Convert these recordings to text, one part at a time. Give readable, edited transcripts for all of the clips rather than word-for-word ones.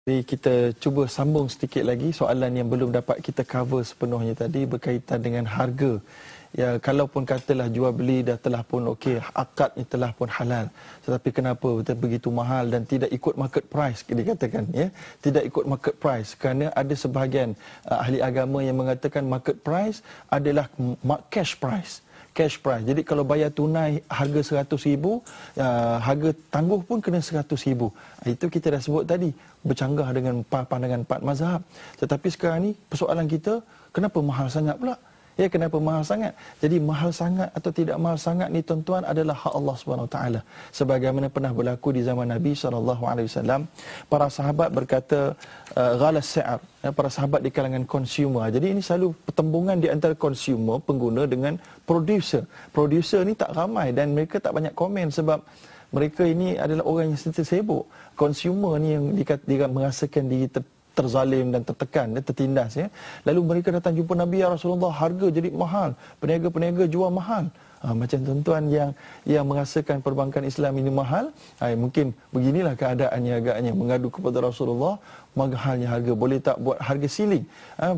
Jadi kita cuba sambung sedikit lagi soalan yang belum dapat kita cover sepenuhnya tadi berkaitan dengan harga. Ya, kalaupun katalah jual beli dah telah pun okey, akadnya telah pun halal. Tetapi kenapa begitu mahal dan tidak ikut market price dikatakan ya? Tidak ikut market price kerana ada sebahagian ahli agama yang mengatakan market price adalah cash price. Cash price. Jadi kalau bayar tunai harga 100,000, harga tangguh pun kena 100,000. Itu kita dah sebut tadi, bercanggah dengan pandangan empat mazhab. Tetapi sekarang ni persoalan kita, kenapa mahal sangat pula? Ya, kenapa mahal sangat? Jadi mahal sangat atau tidak mahal sangat ni tuan-tuan adalah hak Allah SWT. Sebagaimana pernah berlaku di zaman Nabi SAW, para sahabat berkata ghalas si'ar, para sahabat di kalangan consumer. Jadi ini selalu pertembungan di antara consumer, pengguna dengan producer. Producer ni tak ramai dan mereka tak banyak komen sebab mereka ini adalah orang yang sentiasa sibuk. Consumer ni yang dia merasakan diri terzalim dan tertekan, tertindas ya. Lalu mereka datang jumpa Nabi, ya Rasulullah, harga jadi mahal, peniaga-peniaga jual mahal. Macam tuan-tuan yang merasakan perbankan Islam ini mahal, mungkin beginilah keadaannya agaknya, mengadu kepada Rasulullah, mahalnya harga, boleh tak buat harga ceiling?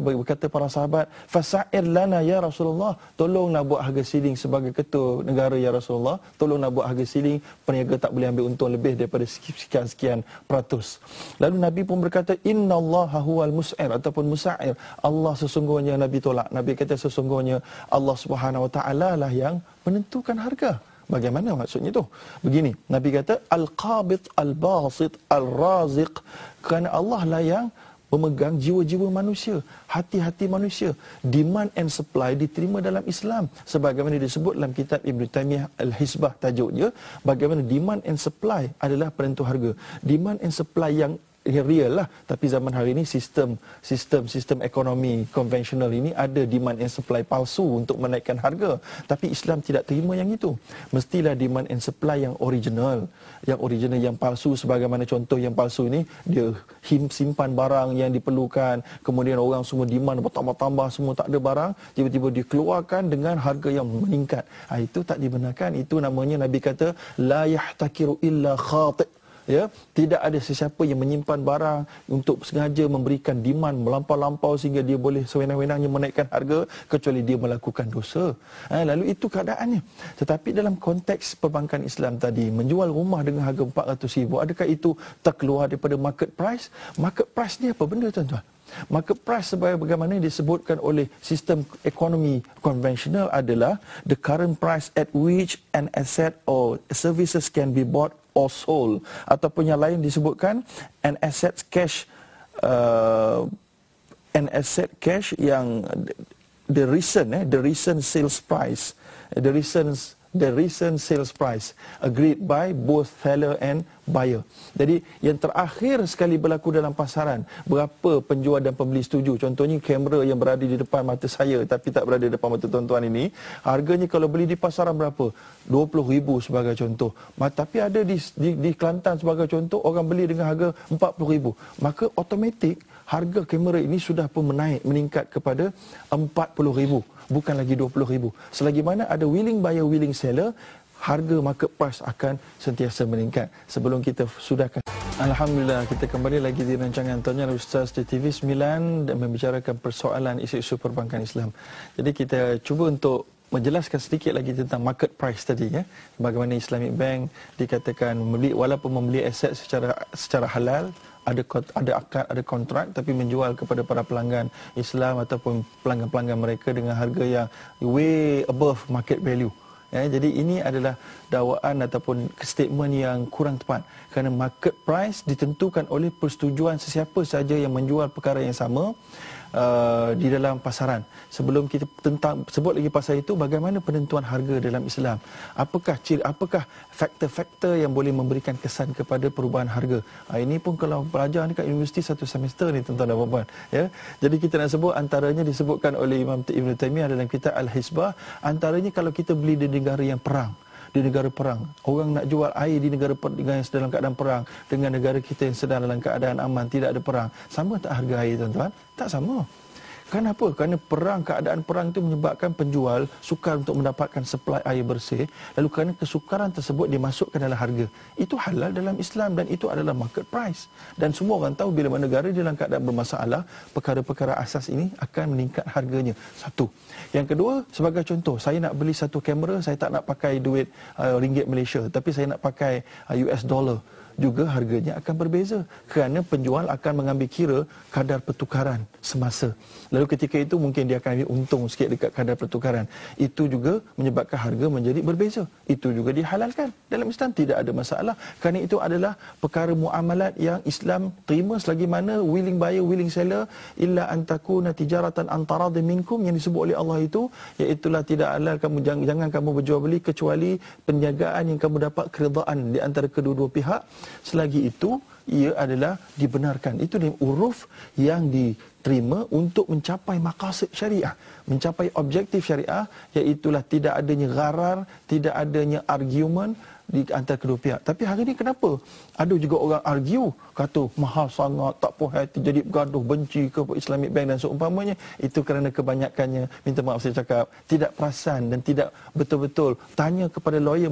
Berkata para sahabat, fasa'ir lana ya Rasulullah, tolonglah buat harga ceiling sebagai ketua negara ya Rasulullah, tolonglah buat harga ceiling, peniaga tak boleh ambil untung lebih daripada sekian-sekian peratus. Lalu Nabi pun berkata, innallaha huwal mus'ir ataupun musa'ir, Allah sesungguhnya, Nabi tolak. Nabi kata sesungguhnya Allah Subhanahu Wa Taala lah yang menentukan harga. Bagaimana maksudnya tu? Begini, Nabi kata al-qabid, al-basit, al-raziq, kerana Allah lah yang memegang jiwa-jiwa manusia, hati-hati manusia. Demand and supply diterima dalam Islam sebagaimana disebut dalam kitab Ibn Taymiyah Al-Hisbah tajuknya, bagaimana demand and supply adalah penentu harga. Demand and supply yang real lah, tapi zaman hari ini sistem ekonomi konvensional ini ada demand and supply palsu untuk menaikkan harga, tapi Islam tidak terima yang itu. Mestilah demand and supply yang original, yang palsu. Sebagaimana contoh yang palsu ini, dia simpan barang yang diperlukan, kemudian orang semua demand bertambah-tambah, semua tak ada barang, tiba-tiba dikeluarkan dengan harga yang meningkat. Itu tak dibenarkan. Itu namanya Nabi kata la yahtakiru illa khati'. Ya, tidak ada sesiapa yang menyimpan barang untuk sengaja memberikan demand melampau-lampau sehingga dia boleh sewenang-wenangnya menaikkan harga kecuali dia melakukan dosa. Lalu itu keadaannya. Tetapi dalam konteks perbankan Islam tadi, menjual rumah dengan harga 400,000, adakah itu terkeluar daripada market price? Market price ni apa benda tuan-tuan? Market price sebagaimana disebutkan oleh sistem ekonomi konvensional adalah the current price at which an asset or services can be bought or sold, ataupun yang lain disebutkan an asset cash yang the recent sales price, the recent sales price agreed by both seller and buyer. Jadi yang terakhir sekali berlaku dalam pasaran, berapa penjual dan pembeli setuju. Contohnya kamera yang berada di depan mata saya tapi tak berada di depan mata tuan-tuan ini, harganya kalau beli di pasaran berapa? 20,000 sebagai contoh. Tapi ada di Kelantan sebagai contoh, orang beli dengan harga 40,000. Maka automatik harga kamera ini sudah pun meningkat kepada 40,000, bukan lagi 20,000. Selagi mana ada willing buyer, willing seller, harga market price akan sentiasa meningkat. Sebelum kita sudahkan, alhamdulillah, kita kembali lagi di rancangan Tanya Ustaz di TV9 dan membicarakan persoalan isu-isu perbankan Islam. Jadi kita cuba untuk menjelaskan sedikit lagi tentang market price tadi ya. Bagaimana Islamic Bank dikatakan walaupun membeli aset secara halal, ada akad, ada kontrak, tapi menjual kepada para pelanggan Islam ataupun pelanggan-pelanggan mereka dengan harga yang way above market value. Ya, jadi ini adalah dakwaan ataupun statement yang kurang tepat kerana market price ditentukan oleh persetujuan sesiapa saja yang menjual perkara yang sama di dalam pasaran. Sebelum kita sebut lagi pasal itu, bagaimana penentuan harga dalam Islam? Apakah faktor-faktor yang boleh memberikan kesan kepada perubahan harga? Ini pun kalau pelajar dekat universiti satu semester ni tuan-tuan dan puan-puan, ya. Jadi kita nak sebut, antaranya disebutkan oleh Imam Ibn Taymiyah dalam kitab Al-Hisbah, antaranya kalau kita beli di negara yang perang, orang nak jual air di negara yang dalam keadaan perang dengan negara kita yang sedang dalam keadaan aman, tidak ada perang, sama tak harga air tuan-tuan? Tak sama. Kenapa? Kerana keadaan perang itu menyebabkan penjual sukar untuk mendapatkan supply air bersih. Lalu kerana kesukaran tersebut dimasukkan dalam harga. Itu halal dalam Islam dan itu adalah market price. Dan semua orang tahu bila mana negara dalam keadaan bermasalah, perkara-perkara asas ini akan meningkat harganya. Satu. Yang kedua, sebagai contoh, saya nak beli satu kamera, saya tak nak pakai duit ringgit Malaysia, tapi saya nak pakai US dollar. Juga harganya akan berbeza kerana penjual akan mengambil kira kadar pertukaran semasa. Lalu ketika itu mungkin dia akan ambil untung sikit dekat kadar pertukaran. Itu juga menyebabkan harga menjadi berbeza. Itu juga dihalalkan. Dalam Islam tidak ada masalah kerana itu adalah perkara muamalat yang Islam terima selagi mana willing buyer, willing seller, illa an takuna tijaratan an taradin minkum, yang disebut oleh Allah itu, iaitulah tidak halal kamu, jangan kamu berjual beli kecuali perniagaan yang kamu dapat keredaan di antara kedua-dua pihak. Selagi itu ia adalah dibenarkan. Itu dia uruf yang diterima untuk mencapai maqasid syariah, mencapai objektif syariah, iaitulah tidak adanya gharar, tidak adanya argument di antara kedua pihak. Tapi hari ini kenapa ada juga orang argue, kata mahal sangat, tak puas hati, jadi gaduh, benci ke Islamic Bank dan seumpamanya. Itu kerana kebanyakannya, minta maaf saya cakap, tidak perasan dan tidak betul-betul tanya kepada lawyer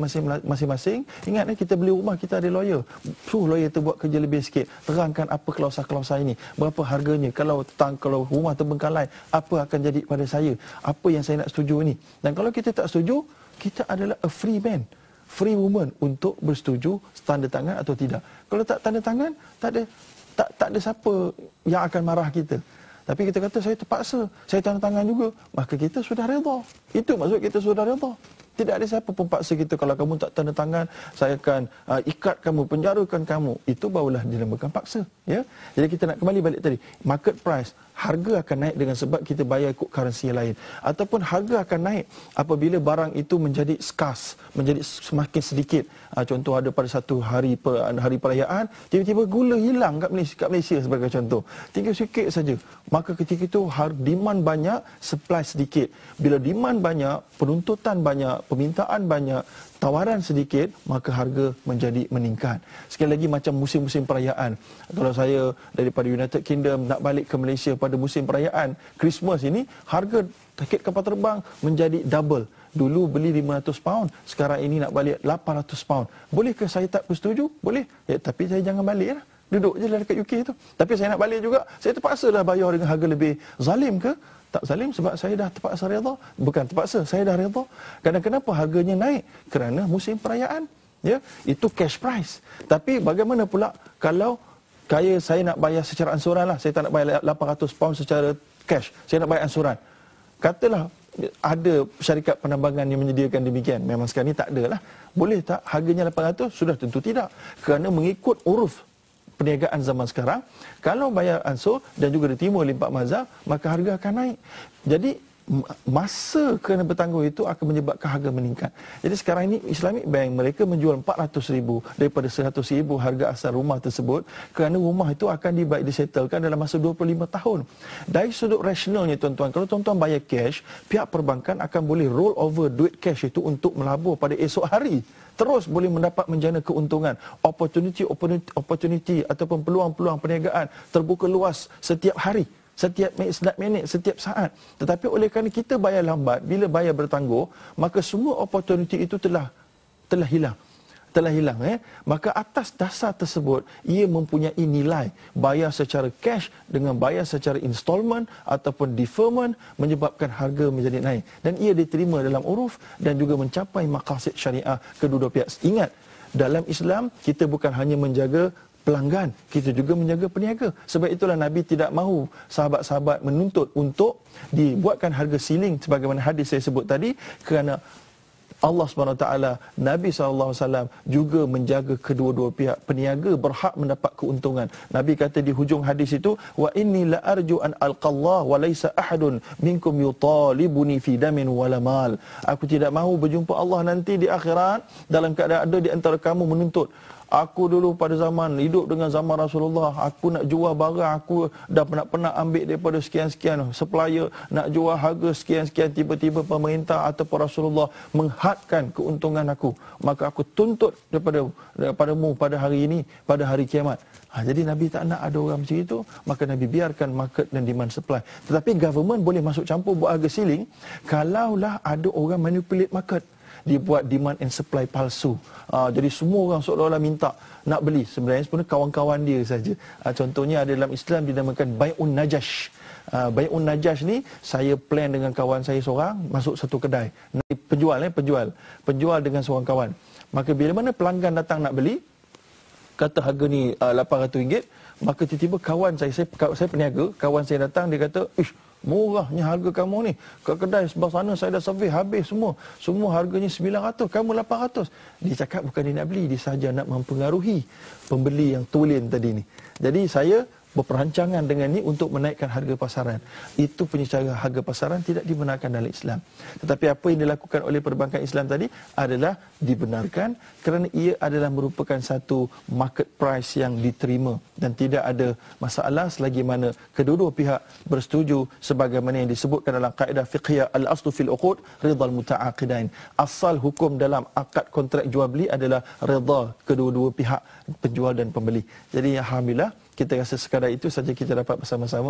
masing-masing. Ingat kita beli rumah, kita ada lawyer, suruh lawyer tu buat kerja lebih sikit, terangkan apa klausa-klausa ini, berapa harganya, kalau rumah terbengkalai, apa akan jadi pada saya, apa yang saya nak setuju ini. Dan kalau kita tak setuju, kita adalah a free man, free woman untuk bersetuju tanda tangan atau tidak. Kalau tak tanda tangan, tak ada siapa yang akan marah kita. Tapi kita kata saya terpaksa, saya tanda tangan juga, maka kita sudah redha. Itu maksud kita sudah redha. Tidak ada siapa pun paksa kita, kalau kamu tak tanda tangan, saya akan ikat kamu, penjarakan kamu. Itu barulah dinamakan paksa. Ya? Jadi kita nak kembali balik tadi. Market price, harga akan naik dengan sebab kita bayar ikut currency lain. Ataupun harga akan naik apabila barang itu menjadi scarce, menjadi semakin sedikit. Contoh ada pada satu hari perayaan, tiba-tiba gula hilang kat Malaysia sebagai contoh. Tinggal sikit saja. Maka ketika itu demand banyak, supply sedikit. Bila demand banyak, penuntutan banyak, permintaan banyak, tawaran sedikit, maka harga menjadi meningkat. Sekali lagi macam musim-musim perayaan. Kalau saya daripada United Kingdom nak balik ke Malaysia pada musim perayaan Christmas ini, harga tiket kapal terbang menjadi double. Dulu beli 500 pound, sekarang ini nak balik 800 pound. Bolehkah saya tak bersetuju? Boleh. Tapi saya jangan balik lah. Duduk je lah dekat UK tu. Tapi saya nak balik juga. Saya terpaksa dah bayar dengan harga lebih. Zalim ke? Tak zalim sebab saya dah terpaksa redha. Bukan terpaksa, saya dah redha. Kenapa harganya naik? Kerana musim perayaan. Ya, itu cash price. Tapi bagaimana pula kalau saya nak bayar secara ansuran lah. Saya tak nak bayar 800 pound secara cash. Saya nak bayar ansuran. Katalah ada syarikat penambangan yang menyediakan demikian. Memang sekarang ni tak ada lah. Boleh tak harganya 800? Sudah tentu tidak. Kerana mengikut uruf perniagaan zaman sekarang, kalau bayar ansur dan juga diterima oleh Pak Mazhab, maka harga akan naik. Jadi masa kena bertangguh itu akan menyebabkan harga meningkat. Jadi sekarang ini Islamic Bank mereka menjual 400,000 daripada 100,000 harga asal rumah tersebut, kerana rumah itu akan disettlekan dalam masa 25 tahun. Dari sudut rasionalnya tuan-tuan, kalau tuan-tuan bayar cash, pihak perbankan akan boleh roll over duit cash itu untuk melabur pada esok hari. Terus boleh mendapat menjana keuntungan. Opportunity ataupun peluang-peluang perniagaan terbuka luas setiap hari, setiap minit, setiap saat. Tetapi oleh kerana kita bayar lambat, bila bayar bertangguh, maka semua opportunity itu telah hilang. Maka atas dasar tersebut, ia mempunyai nilai bayar secara cash dengan bayar secara installment ataupun deferment, menyebabkan harga menjadi naik. Dan ia diterima dalam uruf dan juga mencapai maqasid syariah kedua-dua pihak. Ingat, dalam Islam, kita bukan hanya menjaga pelanggan, kita juga menjaga peniaga. Sebab itulah Nabi tidak mahu sahabat-sahabat menuntut untuk dibuatkan harga ceiling sebagaimana hadis saya sebut tadi, kerana Allah SWT, Nabi SAW juga menjaga kedua-dua pihak. Peniaga berhak mendapat keuntungan. Nabi kata di hujung hadis itu, wa inni la arju an alqallah wa laisa ahadun minkum yutalibuni fi damin wala mal. Aku tidak mahu berjumpa Allah nanti di akhirat dalam keadaan ada di antara kamu menuntut Aku dulu pada zaman hidup dengan zaman Rasulullah, aku nak jual barang, aku dah pernah ambil daripada sekian-sekian supplier, nak jual harga sekian-sekian, tiba-tiba pemerintah ataupun Rasulullah menghadkan keuntungan aku, maka aku tuntut daripadamu pada hari ini, pada hari kiamat. Jadi Nabi tak nak ada orang macam itu, maka Nabi biarkan market dan demand supply. Tetapi government boleh masuk campur buat harga ceiling kalaulah ada orang manipulate market, dibuat demand and supply palsu. Jadi semua orang seolah-olah minta nak beli, sebenarnya kawan-kawan dia saja. Contohnya ada dalam Islam dinamakan Bai'un Najash. Bai'un Najash ni, saya plan dengan kawan saya seorang masuk satu kedai. Penjual dengan seorang kawan. Maka bila mana pelanggan datang nak beli, kata harga ni RM800, maka tiba-tiba kawan saya peniaga, kawan saya datang, dia kata, "Ish, murahnya harga kamu ni. Ke kedai sebelah sana saya dah survey habis semua. Semua harganya 900, kamu 800." Dia cakap bukan dia nak beli, dia sahaja nak mempengaruhi pembeli yang tulen tadi ni. Jadi saya berperancangan dengan ni untuk menaikkan harga pasaran. Itu punya cara harga pasaran tidak dibenarkan dalam Islam. Tetapi apa yang dilakukan oleh perbankan Islam tadi adalah dibenarkan kerana ia adalah merupakan satu market price yang diterima dan tidak ada masalah selagi mana kedua-dua pihak bersetuju sebagaimana yang disebutkan dalam kaedah fiqhiyah al-aslu fil uqud ridal muta'aqidain. Asal hukum dalam akad kontrak jual beli adalah redha kedua-dua pihak, penjual dan pembeli. Jadi alhamdulillah, kita rasa sekadar itu saja kita dapat bersama-sama